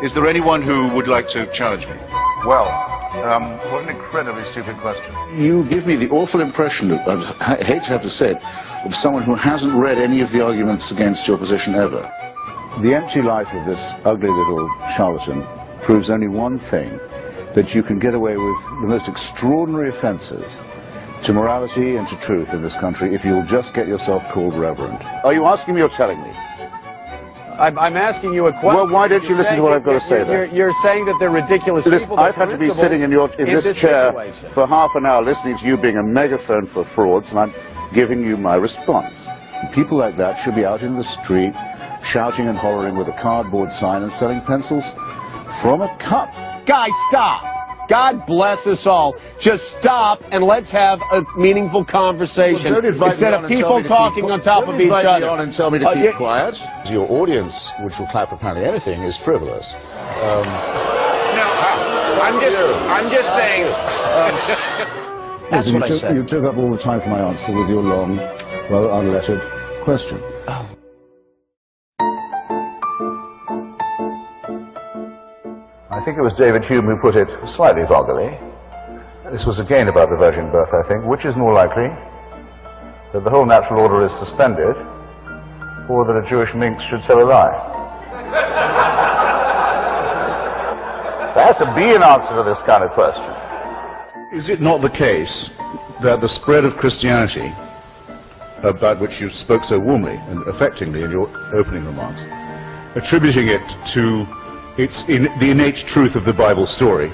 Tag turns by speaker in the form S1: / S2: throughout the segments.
S1: Is there anyone who would like to challenge me?
S2: Well, what an incredibly stupid question.
S3: You give me the awful impression, I hate to have to say it, of someone who hasn't read any of the arguments against your position ever. The empty life of this ugly little charlatan proves only one thing, that you can get away with the most extraordinary offences to morality and to truth in this country if you'll just get yourself called reverend. Are you asking me or telling me?
S4: I'm asking you a question.
S3: Well, why don't you listen to what I've got to say then?
S4: You're saying that they're ridiculous people.
S3: I've had to be sitting in this chair for half an hour listening to you being a megaphone for frauds, and I'm giving you my response. People like that should be out in the street shouting and hollering with a cardboard sign and selling pencils from a cup.
S4: Guys, stop. God bless us all. Just stop and let's have a meaningful conversation.
S3: Well, don't invite
S4: instead
S3: me on
S4: of
S3: and
S4: people talking on top of each other.
S3: Don't invite me on and tell me to keep quiet. Your audience, which will clap apparently anything, is frivolous.
S2: No, I'm just saying.
S4: That's what I said.
S3: You took up all the time for my answer with your long, well, unlettered question.
S4: Oh.
S2: I think it was David Hume who put it slightly vulgarly. This was again about the virgin birth, I think. Which is more likely, that the whole natural order is suspended, or that a Jewish minx should tell a lie? There has to be an answer to this kind of question.
S1: Is it not the case that the spread of Christianity, about which you spoke so warmly and affectingly in your opening remarks, attributing it to the innate truth of the Bible story,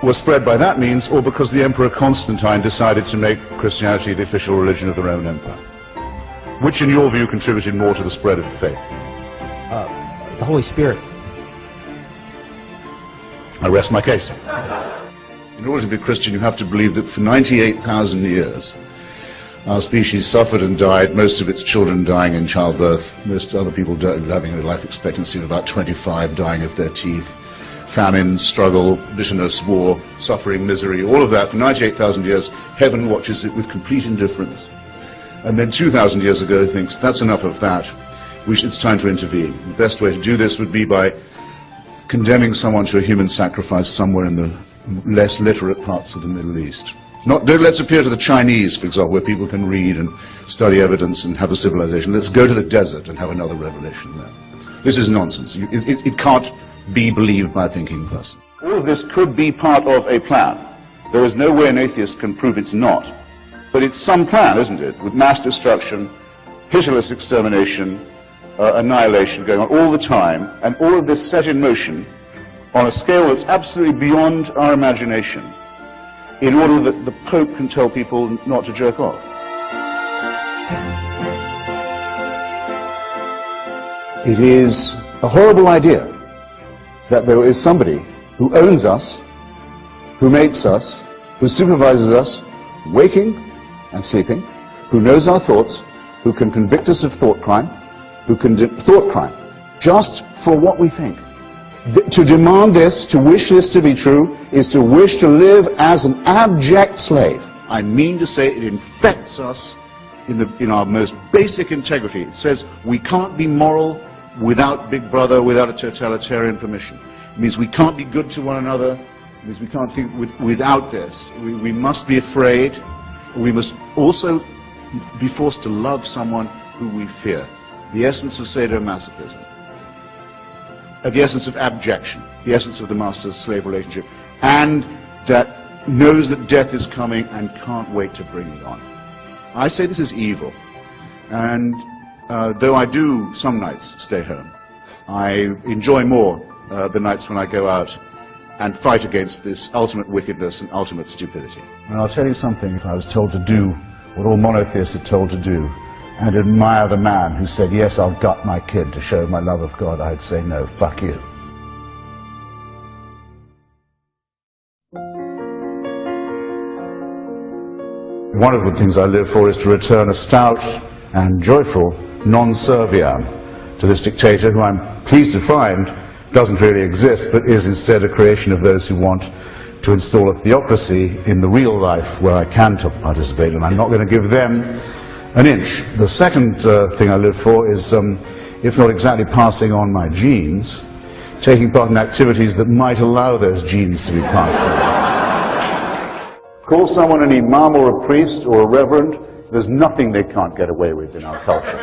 S1: was spread by that means, or because the Emperor Constantine decided to make Christianity the official religion of the Roman Empire? Which, in your view, contributed more to the spread of the faith?
S5: The Holy Spirit.
S1: I rest my case. In order to be Christian, you have to believe that for 98,000 years, our species suffered and died, most of its children dying in childbirth, most other people having a life expectancy of about 25, dying of their teeth, famine, struggle, bitterness, war, suffering, misery, all of that. For 98,000 years, heaven watches it with complete indifference. And then 2,000 years ago thinks, that's enough of that, it's time to intervene. The best way to do this would be by condemning someone to a human sacrifice somewhere in the less literate parts of the Middle East. Let's appeal to the Chinese, for example, where people can read and study evidence and have a civilization. Let's go to the desert and have another revelation there. This is nonsense. It can't be believed by a thinking person. All of this could be part of a plan. There is no way an atheist can prove it's not. But it's some plan, isn't it? With mass destruction, pitiless extermination, annihilation going on all the time, and all of this set in motion on a scale that's absolutely beyond our imagination, in order that the Pope can tell people not to jerk off. It is a horrible idea that there is somebody who owns us, who makes us, who supervises us, waking and sleeping, who knows our thoughts, who can convict us of thought crime, just for what we think. To demand this, to wish this to be true, is to wish to live as an abject slave. I mean to say it infects us in our most basic integrity. It says we can't be moral without Big Brother, without a totalitarian permission. It means we can't be good to one another. It means we can't think without this. We must be afraid. We must also be forced to love someone who we fear. The essence of sadomasochism. The essence of abjection, the essence of the master-slave relationship, and that knows that death is coming and can't wait to bring it on. I say this is evil, and though I do some nights stay home, I enjoy more the nights when I go out and fight against this ultimate wickedness and ultimate stupidity. And I'll tell you something, if I was told to do what all monotheists are told to do, and admire the man who said, yes, I'll gut my kid to show my love of God, I'd say, no, fuck you. One of the things I live for is to return a stout and joyful non-serviam to this dictator, who I'm pleased to find doesn't really exist, but is instead a creation of those who want to install a theocracy in the real life where I can participate, and I'm not going to give them an inch. The second thing I live for is if not exactly passing on my genes, taking part in activities that might allow those genes to be passed on. Call someone an imam or a priest or a reverend, there's nothing they can't get away with in our culture.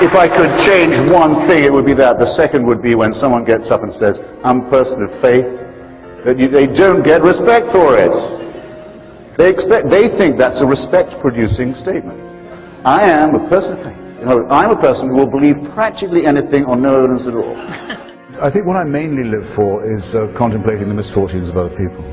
S1: If I could change one thing, it would be that. The second would be when someone gets up and says, I'm a person of faith, that they don't get respect for it. They think that's a respect-producing statement. I am a person of faith. You know, I'm a person who will believe practically anything on no evidence at all. I think what I mainly live for is contemplating the misfortunes of other people.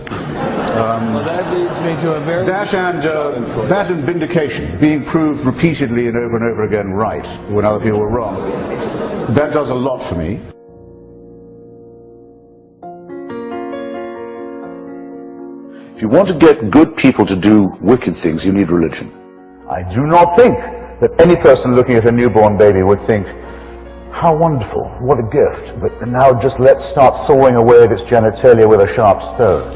S6: Well, that leads me to a very...
S1: That and vindication, being proved repeatedly and over again right when other people were wrong. That does a lot for me.
S3: If you want to get good people to do wicked things, you need religion.
S2: I do not think that any person looking at a newborn baby would think, how wonderful, what a gift, but now just let's start sawing away at its genitalia with a sharp stone.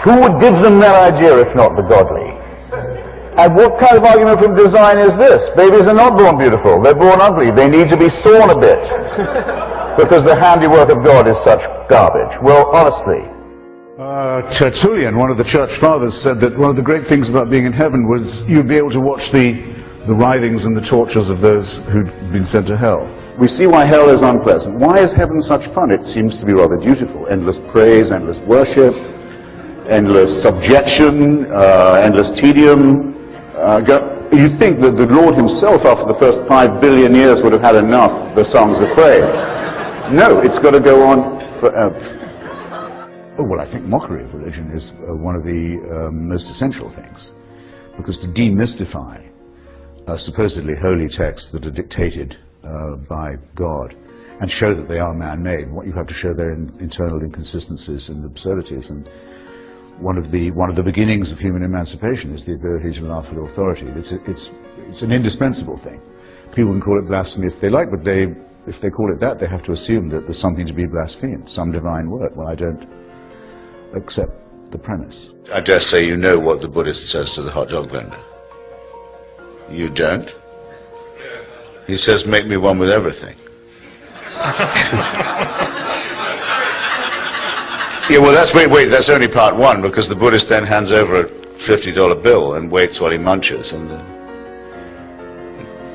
S2: Who would give them that idea if not the godly? And what kind of argument from design is this? Babies are not born beautiful, they're born ugly. They need to be sawn a bit because the handiwork of God is such garbage. Well, honestly.
S1: Tertullian, one of the church fathers, said that one of the great things about being in heaven was you'd be able to watch the writhings and the tortures of those who'd been sent to hell.
S3: We see why hell is unpleasant. Why is heaven such fun? It seems to be rather dutiful. Endless praise, endless worship, endless subjection, endless tedium. You think that the Lord himself, after the first 5 billion years, would have had enough of the songs of praise. No, it's got to go on forever.
S1: Oh, well, I think mockery of religion is one of the most essential things, because to demystify supposedly holy texts that are dictated by God and show that they are man-made, what you have to show their internal inconsistencies and absurdities. And one of the beginnings of human emancipation is the ability to laugh at authority. It's an indispensable thing. People can call it blasphemy if they like, but if they call it that, they have to assume that there's something to be blasphemed, some divine word. Well, I don't accept the premise.
S3: I dare say you know what the Buddhist says to the hot dog vendor. You don't? He says, make me one with everything. Yeah, well, wait, that's only part one, because the Buddhist then hands over a $50 bill and waits while he munches, and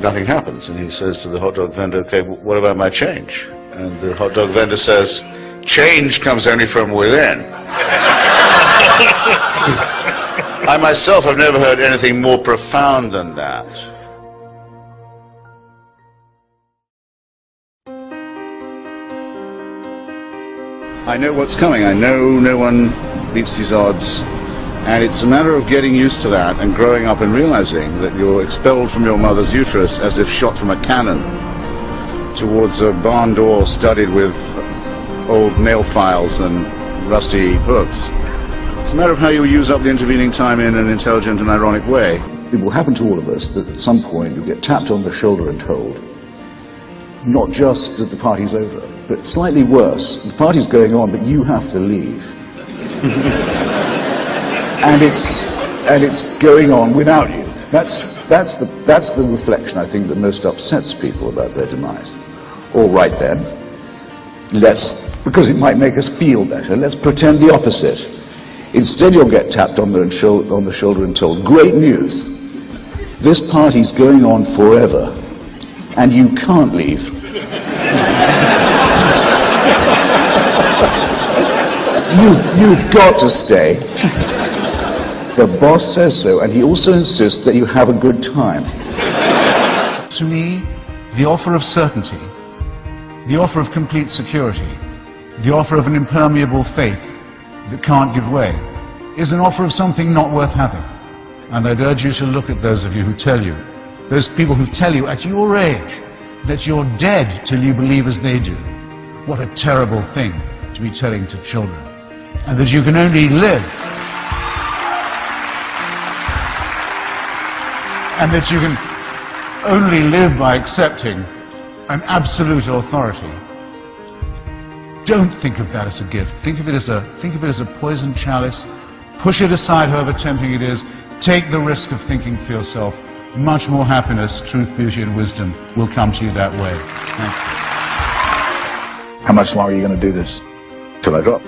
S3: nothing happens. And he says to the hot dog vendor, okay, what about my change? And the hot dog vendor says, change comes only from within. I myself have never heard anything more profound than that.
S1: I know what's coming. I know no one beats these odds. And it's a matter of getting used to that and growing up and realizing that you're expelled from your mother's uterus as if shot from a cannon towards a barn door studded with old nail files and rusty hooks. It's a matter of how you use up the intervening time in an intelligent and ironic way.
S3: It will happen to all of us that at some point you get tapped on the shoulder and told, not just that the party's over, but slightly worse, the party's going on, but you have to leave. and it's going on without you. That's the reflection, I think, that most upsets people about their demise. All right then, because it might make us feel better, let's pretend the opposite. Instead, you'll get tapped on the shoulder and told, great news, this party's going on forever, and you can't leave. You've got to stay. The boss says so, and he also insists that you have a good time.
S1: To me, the offer of certainty, the offer of complete security, the offer of an impermeable faith that can't give way, is an offer of something not worth having. And I'd urge you to look at those of you who tell you, those people who tell you at your age, that you're dead till you believe as they do. What a terrible thing to be telling to children. And that you can only live, and that you can only live by accepting an absolute authority. Don't think of that as a gift. Think of it as a poisoned chalice. Push it aside, however tempting it is,
S7: Take the risk of thinking for yourself. Much more happiness, truth, beauty, and wisdom will come to you that way. Thank you.
S3: How much longer are you going to do this?
S1: Till I drop.